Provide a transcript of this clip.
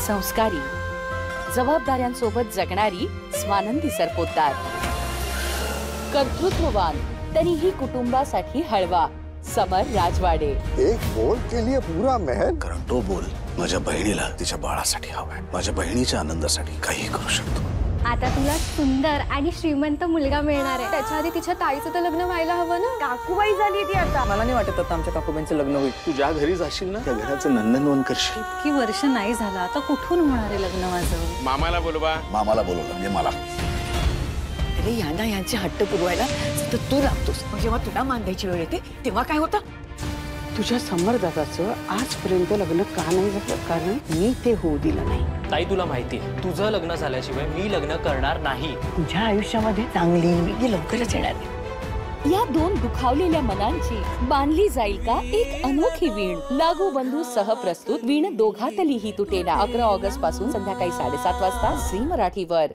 संस्कारी, जबाबदाऱ्यांसोबत जगणारी स्वानंदी सरपोतदार, कर्तृत्ववान तरीही कुटुंबासाठी हळवा समर राजवाडे। एक बोल के लिए पूरा महल। कारण तो बोल माझ्या बहिणीला तिच्या बाळासाठी हवाय, माझ्या बहिणीच्या आनंदासाठी काही करू शकतो। आता तुला सुंदर आणि श्रीमंत मुलगा मिळणार आहे। त्याच्या आधी तिच्या ताईचं तर लग्न व्हायला हवं ना। काकूबाई झाली ती आता। मला नाही वाटत आता आमच्या काकूबाईंचं लग्न होईल। तू ज्या घरी जाशील ना त्या घराचं नंदनवन करशील। इतकी वर्ष नाही झालं, आता कुठून होणार आहे लग्न माझं? मामाला बोलवा। मामाला बोलवलं म्हणजे मला। अरे यांना यांचे हट्ट पुरवायला सतत तू लागतोस। जेव्हा तुला मान द्यायची वेळ येते तेव्हा काय होतं? तुझ्या समरदादाचं आजपर्यंत लग्न का नाही झालं? कारण मी ते होऊ दिलं नाही। ताई तुला माहितीये तुझं लग्न झाल्याशिवाय मी लग्न करणार नाही। तुझ्या आयुष्यामध्ये चांगली मुलगी लवकरच येणार आहे। या दोन दुखावलेल्या मनांची बांधली जाईल का एक अनोखी वीण? लागू बंधू सह प्रस्तुत वीण दोघातलीही तुटेना 11 ऑगस्ट पासून संध्याकाळी 7:30 वाजता झी मराठीवर।